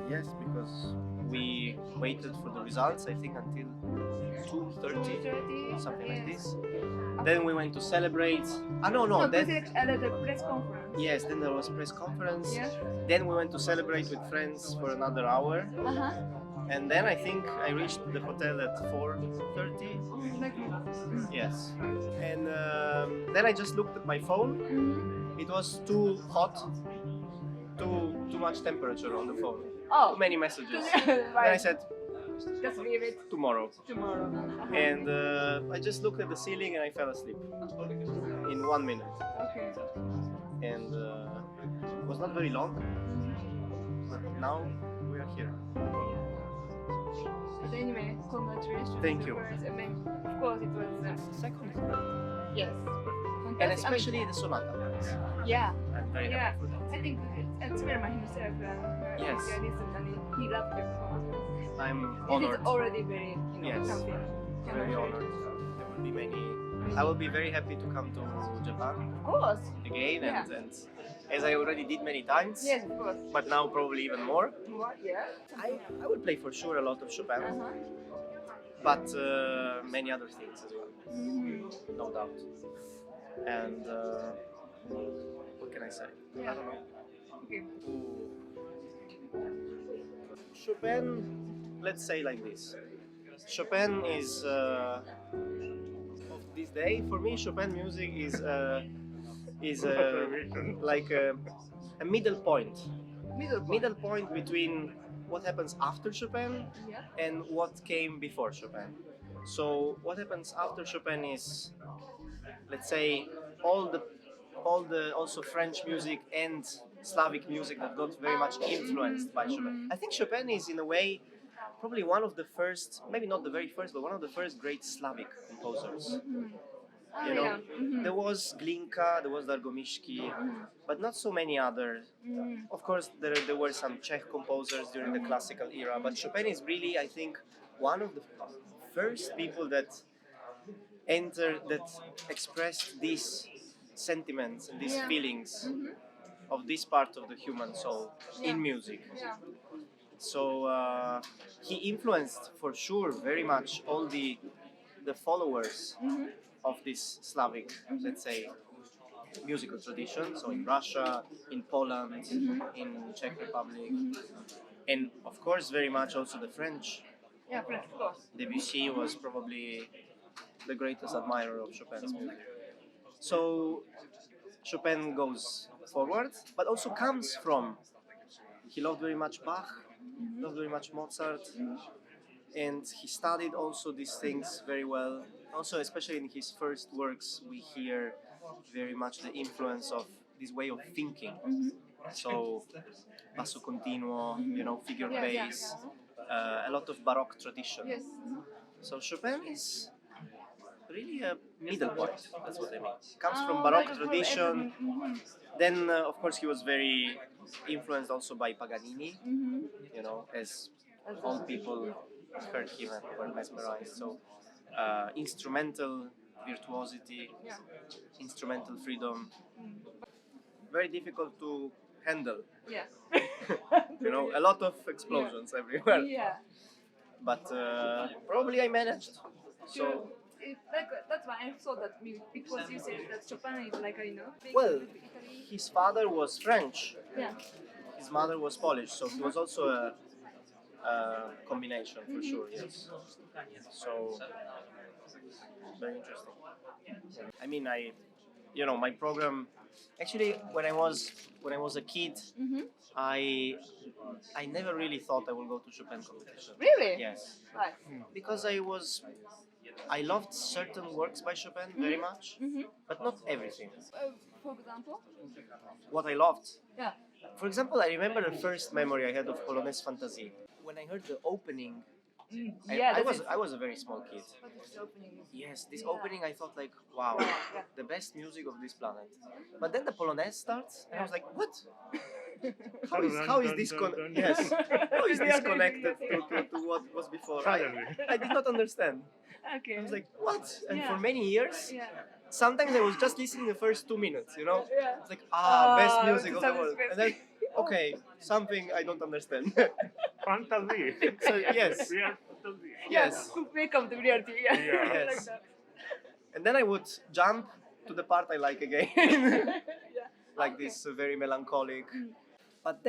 Yes, because we waited for the results, I think, until 2:30, something like this. Then we went to celebrate. No, then the press conference. yes, then there was press conference. Yeah. Then we went to celebrate with friends for another hour. And then I think I reached the hotel at 4:30. Yes. And then I just looked at my phone. It was too hot, too much temperature on the phone. Too many messages. Then I said, Just leave it tomorrow. tomorrow. And I just looked at the ceiling and I fell asleep in 1 minute. Okay. And it was not very long, but now we are here. But anyway, congratulations. Thank you. I mean, of course, it was Second, yes. and Fantastic. especially the sonata. Yeah. I'm very Yeah. happy for that. I think Zimmerman himself, Yes. listened and he loved your performance. I'm It honored. is already very, Yes. something. Very honored. There will be many. I will be very happy to come to Japan Of course. again, Yeah. and as I already did many times, Yes, of course. but now probably even more. What? Yeah. I will play for sure a lot of Chopin, but many other things as well, no doubt. And what can I say? I don't know. Okay. Chopin, let's say like this. Chopin is of this day. For me, Chopin music is like a middle point. Middle point between what happens after Chopin Yeah. and what came before Chopin. So what happens after Chopin is, let's say, all the also French music and Slavic music that got very much influenced by Chopin. I think Chopin is in a way probably one of the first, maybe not the very first, but one of the first great Slavic composers. You know, there was Glinka, there was Dargomishki, but not so many others. Of course, there were some Czech composers during the classical era, but Chopin is really, I think, one of the first people that expressed these sentiments and these feelings of this part of the human soul in music. Yeah. So he influenced for sure very much all the followers of this Slavic, let's say, musical tradition. So in Russia, in Poland, in Czech Republic, and of course very much also the French. Yeah, French, of course. Debussy was probably the greatest admirer of Chopin's music. So Chopin goes forward, but also comes from. He loved very much Bach, loved very much Mozart, and he studied also these things very well. Also, especially in his first works, we hear very much the influence of this way of thinking. So, basso continuo, figure bass, a lot of Baroque tradition. Yes. So Chopin is really a middle point. That's what I mean. Comes from Baroque tradition. Then, of course, he was very influenced also by Paganini. As all people heard him and were mesmerized. So, instrumental virtuosity, instrumental freedom, very difficult to handle. Yeah. A lot of explosions everywhere. Yeah. But probably I managed. So. That's why I thought that because you said that Chopin is like Well, his father was French. Yeah. His mother was Polish, so he was also a combination for sure. Yes. So very interesting. I mean, my program. Actually, when I was a kid, I never really thought I would go to Chopin competition. Really? Yes. Right. Because I loved certain works by Chopin very much, but not everything. For example? What I loved. Yeah. For example, I remember the first memory I had of Polonaise Fantasie. When I heard the opening, I was a very small kid. What is the opening? Yes, this opening I thought like, wow, the best music of this planet. But then the Polonaise starts, and I was like, what? How is this how is this connected to what was before? I did not understand. Okay. I was like, what? And for many years, sometimes I was just listening the first 2 minutes, Yeah. It's like, best music of the world. And then okay, something I don't understand. Fantasy. So yes, Real fantasy. yes. Welcome to reality. Yeah. Yeah. I like Yes. that. And then I would jump to the part I like again, Yeah. like Okay. this very melancholic. Mm. But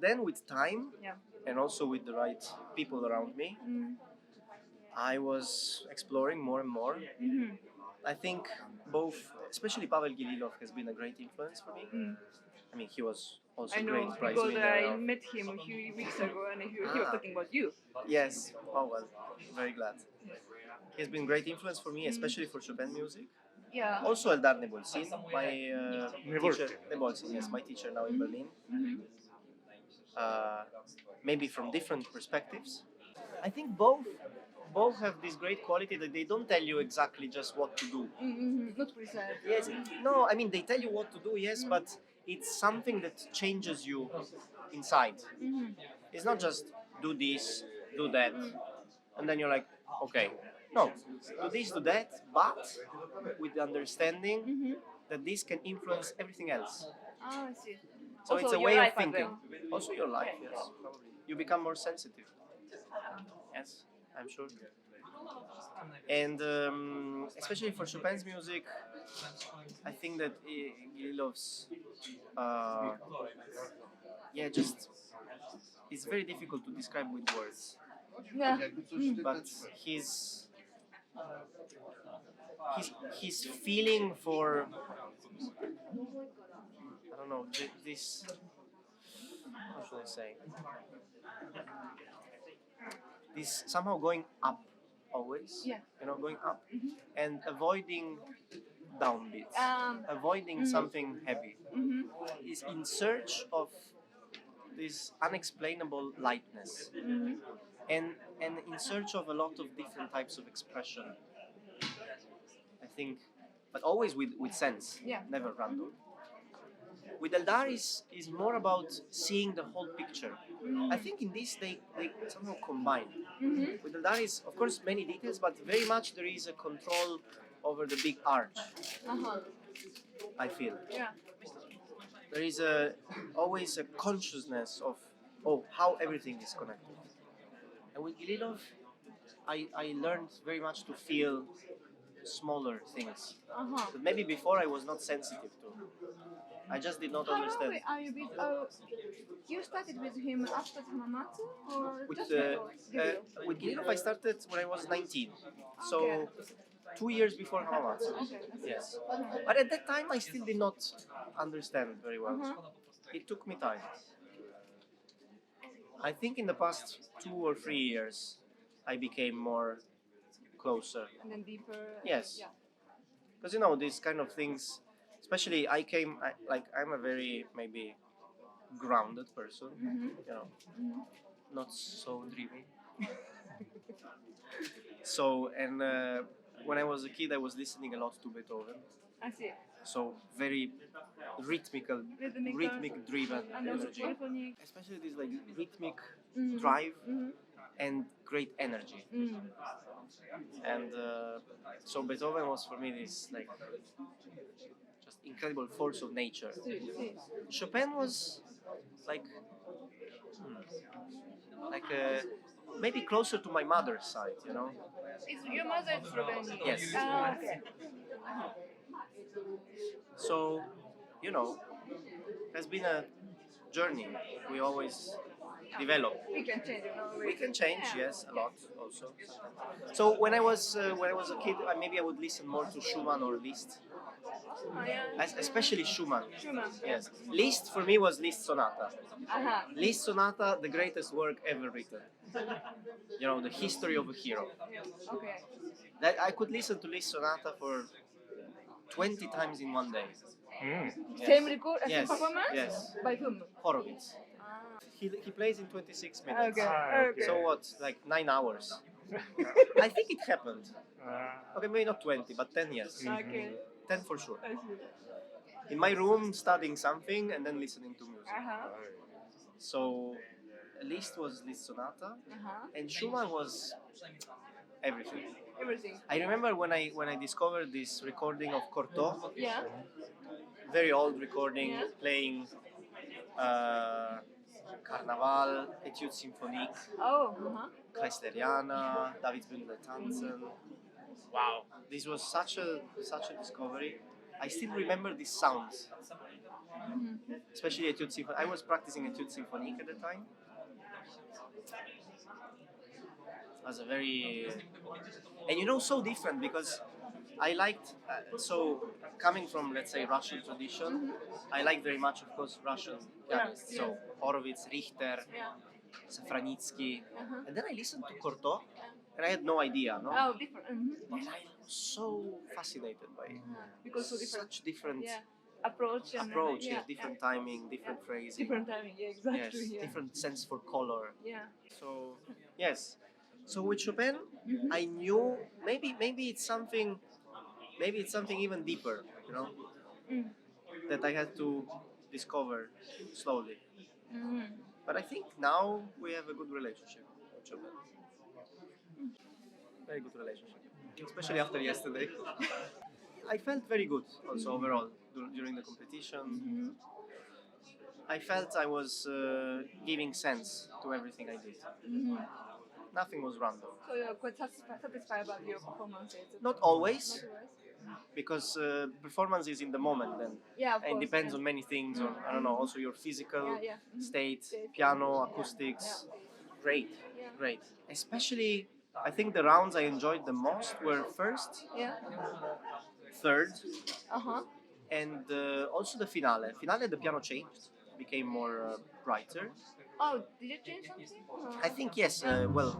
then with time Yeah. and also with the right people around me, I was exploring more and more. Mm-hmm. I think both, especially Pavel Gililov, has been a great influence for me. I mean, he was also I know great prize because winner. I met him a few weeks ago and he was talking about you. Yes, oh well, very glad. He has been great influence for me, especially for Chopin music. Yeah. Also Eldar Nebolsin, my Nebolsin. teacher. Nebolsin, yes, my teacher now in Berlin. Maybe from different perspectives. I think both have this great quality that they don't tell you exactly just what to do. Not precise. Yes, no, I mean they tell you what to do, yes, but it's something that changes you inside. It's not just do this, do that, and then you're like, okay, no, do this, do that, but with the understanding that this can influence everything else. Ah, I see. So Also it's a your way of life as thinking. well. Also your life, yes, probably. You become more sensitive. Yes, I'm sure. And especially for Chopin's music, I think that Gililov's, just it's very difficult to describe with words. Yeah. But his feeling for, I don't know, this, how should I say, this somehow going up always, Yeah. going up and avoiding downbeats, avoiding something heavy. Is in search of this unexplainable lightness, and in search of a lot of different types of expression. I think, but always with sense, Yeah. never random. With Eldar is more about seeing the whole picture. I think in this they somehow combine. With Eldar is of course many details, but very much there is a control over the big arch. I feel Yeah. there is always a consciousness of how everything is connected. And with Gililov, I learned very much to feel smaller things that maybe before I was not sensitive to. I just did not How long understand. are you with? You started with him after Hamamatsu or With just before? Gililov? with Gililov, I started when I was 19, so Okay. 2 years before Hamamatsu. Okay. I see. Yes, but at that time I still did not understand very well. It took me time. I think in the past 2 or 3 years, I became more closer. And then deeper. Yes. Yeah. Because these kind of things, especially I'm a very maybe grounded person, not so dreamy. So, and when I was a kid, I was listening a lot to Beethoven. I see. So very rhythmic driven And also energy. polyphonic. Especially this like rhythmic drive and great energy. And so Beethoven was for me this like just incredible force of nature. Chopin was like maybe closer to my mother's side, Is your mother is Slovenian? Yes. Ah, okay. So, has been a journey. We always develop. We can change, We can change, Yeah. yes, a lot also. So when I was a kid, maybe I would listen more to Schumann or Liszt, Oh, yeah. especially Schumann. Schumann. Yes, Liszt for me was Liszt Sonata. Aha. Liszt Sonata, the greatest work ever written. The history of a hero. Okay. That I could listen to Liszt Sonata for 20 times in one day. Yes. Same record, same Yes, performance? yes. By whom? Horowitz. Ah. He plays in 26 minutes. Okay. Okay. So what? Like 9 hours. I think it happened. Okay, maybe not 20, but 10 yes. Okay. 10 for sure. I see. In my room, studying something and then listening to music. So, Liszt was Liszt Sonata, and Schumann was everything. Everything. I remember when I discovered this recording of Cortot, Yeah. very old recording, Yeah. playing Carnaval, Etude Symphonique, Oh, Kreisleriana, Davidsbündler Tanzen. Wow, this was such a discovery. I still remember these sounds, especially Etude Symphonique. I was practicing Etude Symphonique at the time. It was a very, and so different because I liked, so coming from, let's say, Russian tradition, I like very much, of course, Russian pianists. Yeah. So Horowitz, Richter, yeah. Safranitsky. And then I listened to Cortot, and I had no idea, no? Oh, different. And I was so fascinated by it. Because so different. Such different Yeah. Approach. And, yes, different timing, different phrasing. Different timing, yeah, exactly. Yes, yeah. different sense for color. Yeah. So yes, so with Chopin, I knew maybe it's something even deeper, that I had to discover slowly. But I think now we have a good relationship with Chopin. Very good relationship, especially after yesterday. I felt very good also overall during the competition. I felt I was giving sense to everything I did. Nothing was random. So you're quite satisfied about your performances? Not always, because performance is in the moment then. Yeah, of And course. depends on many things, on, I don't know, also your physical state, State. piano, acoustics. Great, Yeah. great. Especially, I think the rounds I enjoyed the most were first, Yeah. third, Uh-huh. and also the finale. Finale, the piano changed, became more brighter. Oh, did you change something? I think yes. Well,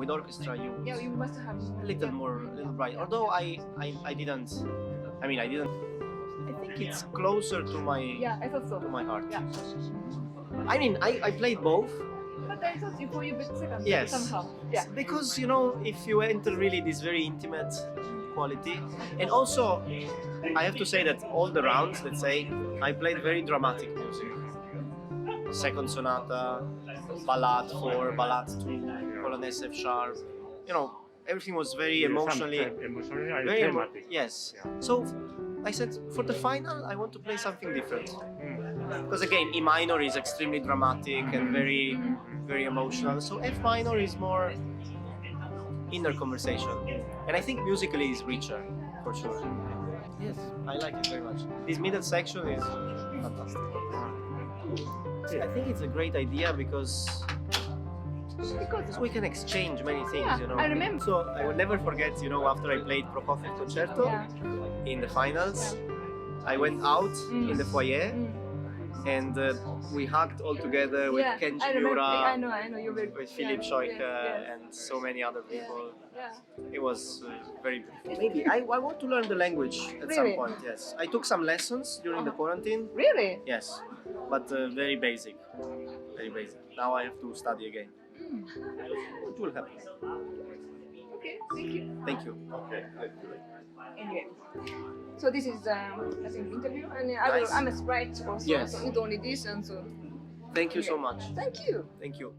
with orchestra, Yeah, you must have a little bright. Although I didn't. I mean, I didn't. I think it's closer to my Yeah, I thought so. my heart. Yeah. I mean, I played both. But I thought you picked second. Yes. Somehow. Yeah. Because if you enter really this very intimate quality, and also I have to say that all the rounds, let's say, I played very dramatic music. Second sonata, ballad 4, ballad 2, Polonaise F sharp. Everything was very emotionally. Very thematic. yes. Yeah. So I said for the final I want to play something different. Because again, E minor is extremely dramatic and very, very emotional. So F minor is more inner conversation, and I think musically is richer for sure. Yes, I like it very much. This middle section is fantastic. I think it's a great idea because we can exchange many things, Yeah, I remember. So I will never forget, after I played Prokofiev Concerto in the finals, I went out in the foyer and we hugged all together with Kenji I remember. Miura, I know. You were with Philipp Scheuke and so many other people. Yeah. It was very beautiful. Maybe I want to learn the language at some Really? point, yes. I took some lessons during the quarantine. Really? Yes, but very basic. Very basic. Now I have to study again. It will happen. Okay, thank you. Thank you. Anyway, so this is I think interview, and Nice. I'm a sprite also. Yes. So not only this, and so Thank you so much. thank you. Thank you.